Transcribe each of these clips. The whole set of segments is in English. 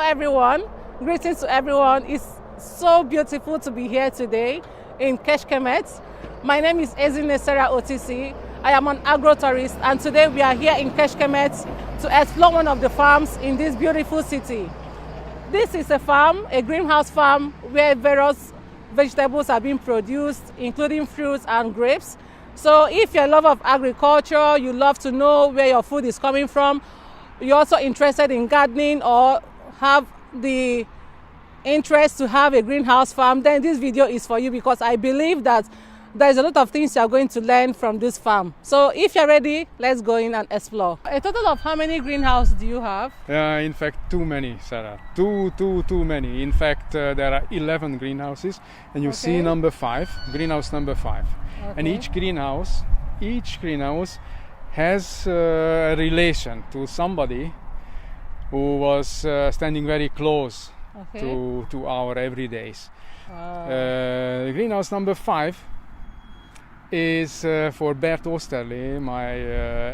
everyone. Greetings to everyone. It's so beautiful to be here today in Keshkemet. My name is Ezine Sarah OTC. I am an agro-tourist, and today we are here in Keshkemet to explore one of the farms in this beautiful city. This is a farm, a greenhouse farm, where various vegetables are being produced, including fruits and grapes. So if you're a lover of agriculture, you love to know where your food is coming from, you're also interested in gardening or have the interest to have a greenhouse farm, then this video is for you, because I believe that there's a lot of things you're going to learn from this farm. So if you're ready, let's go in and explore. A total of how many greenhouses do you have? In fact, too many, Sarah. Too many. In fact, there are 11 greenhouses, and you see number 5, greenhouse number 5. And each greenhouse has a relation to somebody who was standing very close to our everydays. Greenhouse number 5 is for Bert Oosterlee, my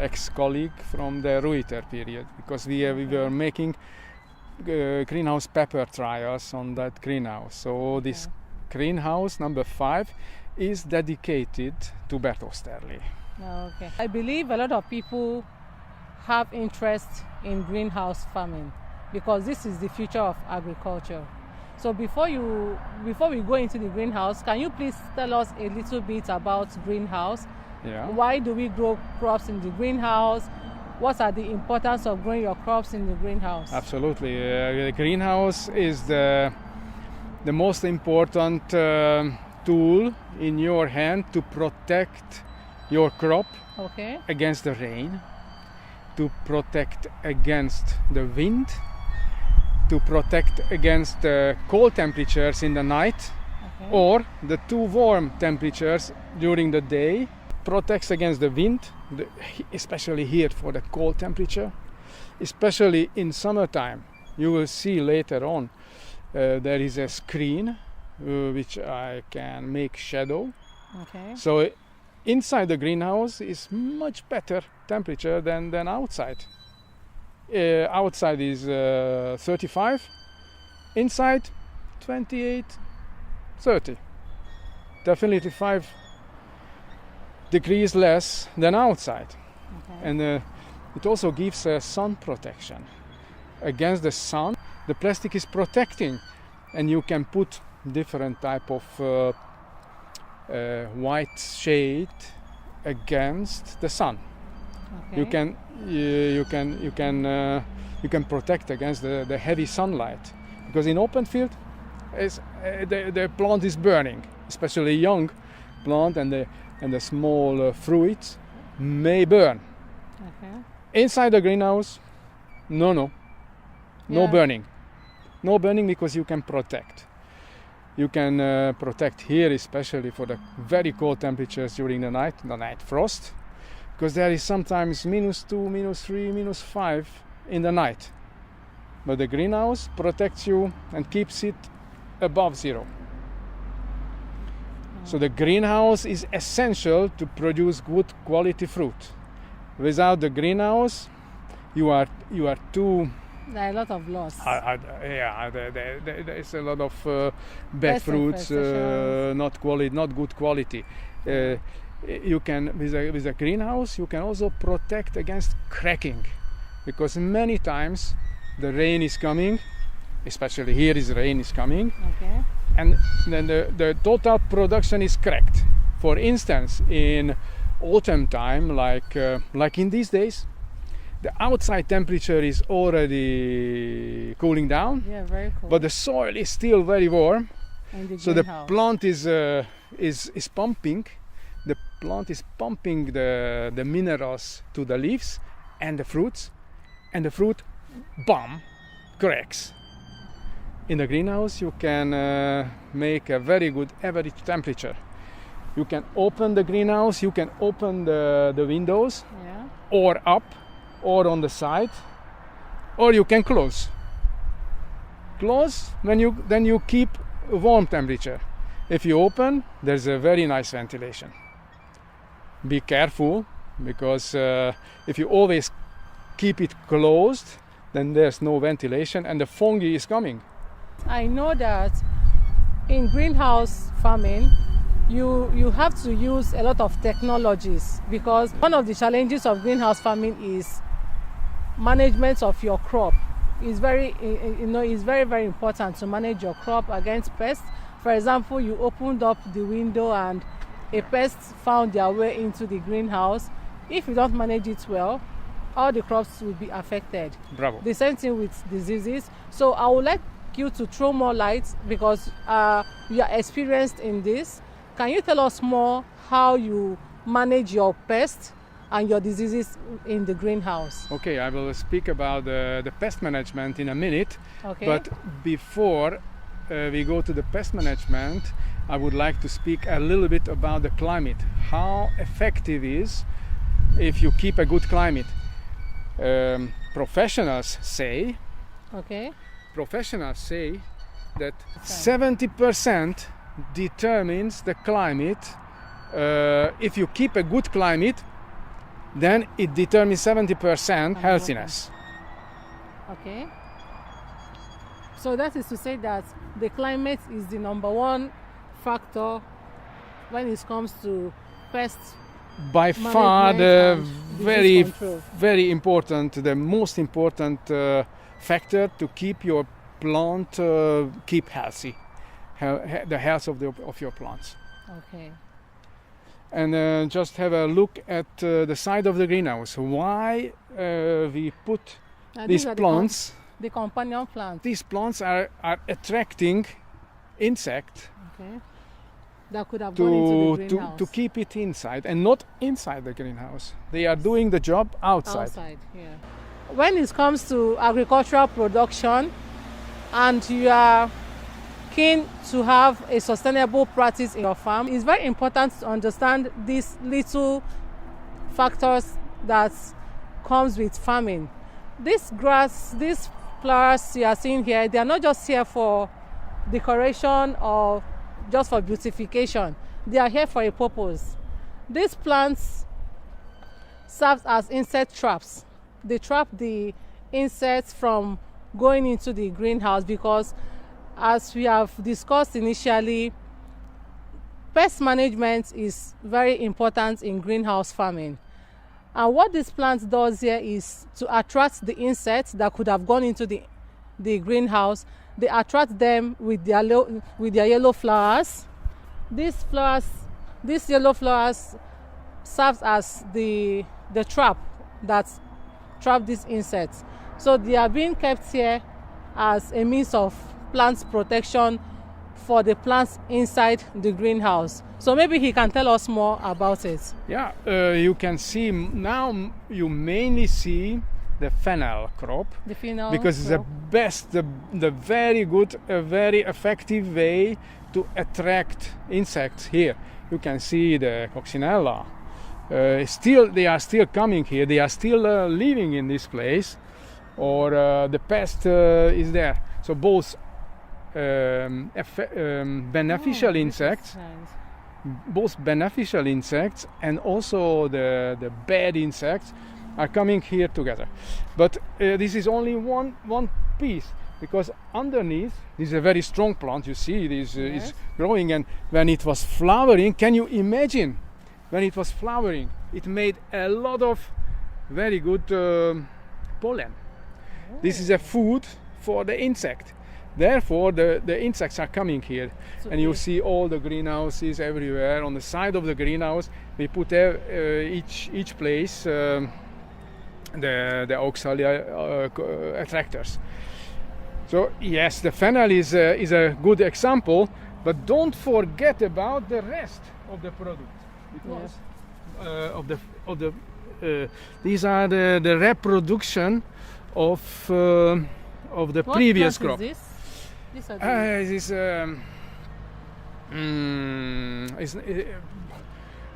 ex-colleague from the Ruyter period, because we were making greenhouse pepper trials on that greenhouse. So this greenhouse number 5 is dedicated to Bert Oosterlee. I believe a lot of people have interest in greenhouse farming because this is the future of agriculture. So before we go into the greenhouse, can you please tell us a little bit about greenhouse? Yeah. Why do we grow crops in the greenhouse? What are the importance of growing your crops in the greenhouse? Absolutely. The greenhouse is the most important tool in your hand to protect your crop against the rain, to protect against the wind, to protect against the cold temperatures in the night or the too warm temperatures during the day. Protects against the wind, especially here for the cold temperature, especially in summertime. You will see later on there is a screen which I can make shadow. So inside the greenhouse is much better temperature than outside. Outside is 35, inside 28, 30. Definitely 5 degrees less than outside. And it also gives sun protection. Against the sun, the plastic is protecting, and you can put different type of white shade against the sun. You can protect against the heavy sunlight, because in open field the plant is burning, especially young plant, and the small fruits may burn. Inside the greenhouse, no burning, because you can protect. You can protect here, especially for the very cold temperatures during the night frost, because there is sometimes -2, -3, -5 in the night. But the greenhouse protects you and keeps it above 0. So the greenhouse is essential to produce good quality fruit. Without the greenhouse, you are too... There are a lot of loss. There is a lot of bad fruits, not good quality. You can, with a greenhouse, you can also protect against cracking, because many times the rain is coming, especially here rain is coming, and then the total production is cracked. For instance, in autumn time, like in these days, the outside temperature is already cooling down, very cool. But the soil is still very warm, so the plant is pumping. The plant is pumping the minerals to the leaves and the fruits, and the fruit, cracks. In the greenhouse, you can make a very good average temperature. You can open the greenhouse, you can open the windows, or up, or on the side, or you can close. Then you keep a warm temperature. If you open, there's a very nice ventilation. Be careful, because if you always keep it closed, then there's no ventilation and the fungi is coming. I know that in greenhouse farming, you have to use a lot of technologies, because one of the challenges of greenhouse farming is management of your crop. It's very very important to manage your crop against pests. For example, you opened up the window and a pest found their way into the greenhouse. If you don't manage it well, all the crops will be affected. Bravo. The same thing with diseases. So I would like you to throw more light, because you are experienced in this. Can you tell us more how you manage your pests and your diseases in the greenhouse? Okay, I will speak about the pest management in a minute. Okay. But before we go to the pest management, I would like to speak a little bit about the climate. How effective is if you keep a good climate? Professionals say that 70% determines the climate. If you keep a good climate, then it determines 70% healthiness. Okay. So that is to say that the climate is the number one factor when it comes to pest by far the very important, the most important factor to keep your plant keep healthy, the health of your plants. Okay. And just have a look at the side of the greenhouse. Why we put these plants? The companion plants. These plants are attracting insects. Okay. That could have gone into the greenhouse. To keep it inside and not inside the greenhouse. They are doing the job outside. Outside, yeah. When it comes to agricultural production and you are keen to have a sustainable practice in your farm, it's very important to understand these little factors that comes with farming. This grass, these flowers you are seeing here, they are not just here for decoration or just for beautification. They are here for a purpose. These plants serve as insect traps. They trap the insects from going into the greenhouse, because as we have discussed initially, pest management is very important in greenhouse farming. And what this plant does here is to attract the insects that could have gone into the greenhouse. They attract them with their yellow flowers. These yellow flowers serves as the trap that trap these insects. So they are being kept here as a means of plant protection for the plants inside the greenhouse. So maybe he can tell us more about it. Yeah, you can see now, you mainly see the fennel crop, because it's the very good, very effective way to attract insects here. You can see the coccinella. They are still coming here. They are still living in this place, or the pest is there. So both beneficial insects, both beneficial insects and also the bad insects are coming here together. But this is only one piece, because underneath this is a very strong plant. You see this is growing, and when it was flowering, can you imagine? When it was flowering, it made a lot of very good pollen. This is a food for the insect. Therefore, the insects are coming here. And you see all the greenhouses everywhere. On the side of the greenhouse, we put each place the auxiliary attractors. So yes, the fennel is a good example, but don't forget about the rest of the product. Because these are the reproduction of the previous crop. Is this?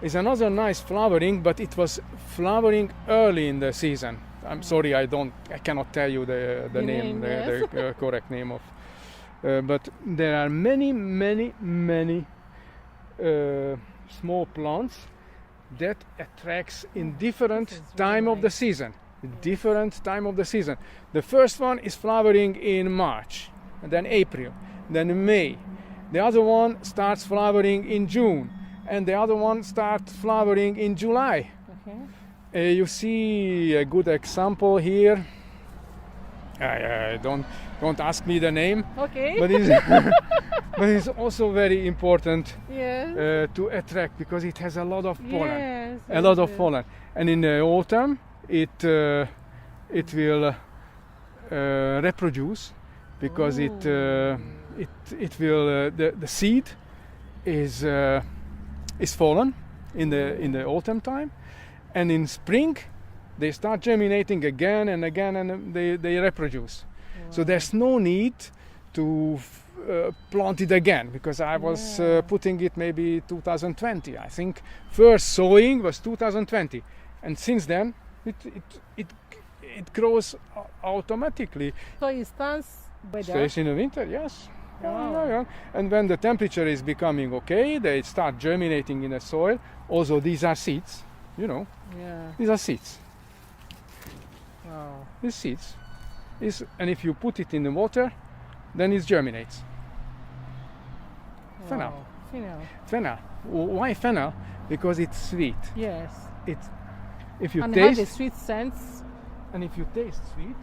It's another nice flowering, but it was flowering early in the season. I'm sorry, I cannot tell you the name, the correct name of. But there are many small plants that attracts in different time of the season. different time of the season. The first one is flowering in March, and then April, then May. The other one starts flowering in June, and the other one starts flowering in July. Okay. You see a good example here. Don't ask me the name. Okay. But it's, but it's also very important to attract, because it has a lot of pollen. Yes, a lot of pollen. And in the autumn, it will reproduce, because it will the seed is fallen in the autumn time, and in spring they start germinating again and again, and they reproduce. Wow. So there's no need to plant it again, because I was putting it maybe 2020. I think first sowing was 2020, and since then it grows automatically. So it stays in the winter, yes. Wow. Yeah. And when the temperature is becoming okay, they start germinating in the soil. Also, these are seeds, Yeah. These are seeds. Wow. These seeds. And if you put it in the water, then it germinates. Wow. Fennel. Why fennel? Because it's sweet. Yes. If you and taste, it has a sweet scent. And if you taste sweet,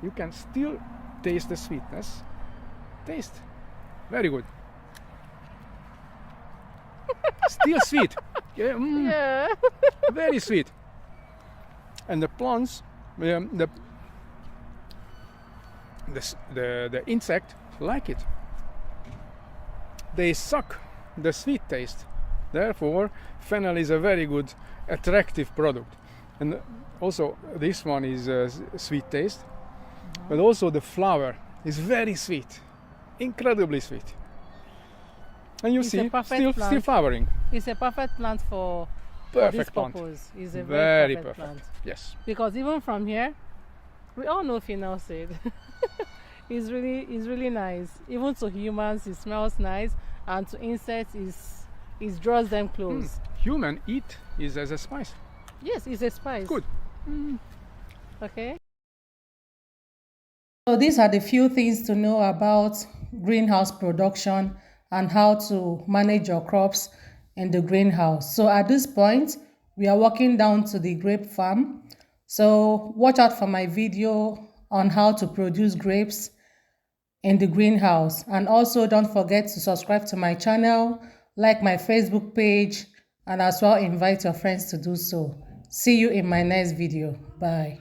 you can still taste the sweetness. Taste. Very good. Still sweet. Yeah. Very sweet. And the plants, the insect like it. They suck the sweet taste. Therefore, fennel is a very good, attractive product. And also, this one is sweet taste, but also the flower is very sweet, incredibly sweet. And you see, still flowering. It's a perfect plant for this purpose. It's a very perfect plant. Yes. Because even from here, we all know fennel seed. It's really nice. Even to humans, it smells nice, and to insects, it draws them close. Human eat is as a spice. Yes, it's a spice. Good. Okay. So these are the few things to know about greenhouse production and how to manage your crops in the greenhouse. So at this point, we are walking down to the grape farm. So watch out for my video on how to produce grapes in the greenhouse. And also don't forget to subscribe to my channel, like my Facebook page, and as well invite your friends to do so. See you in my next video. Bye.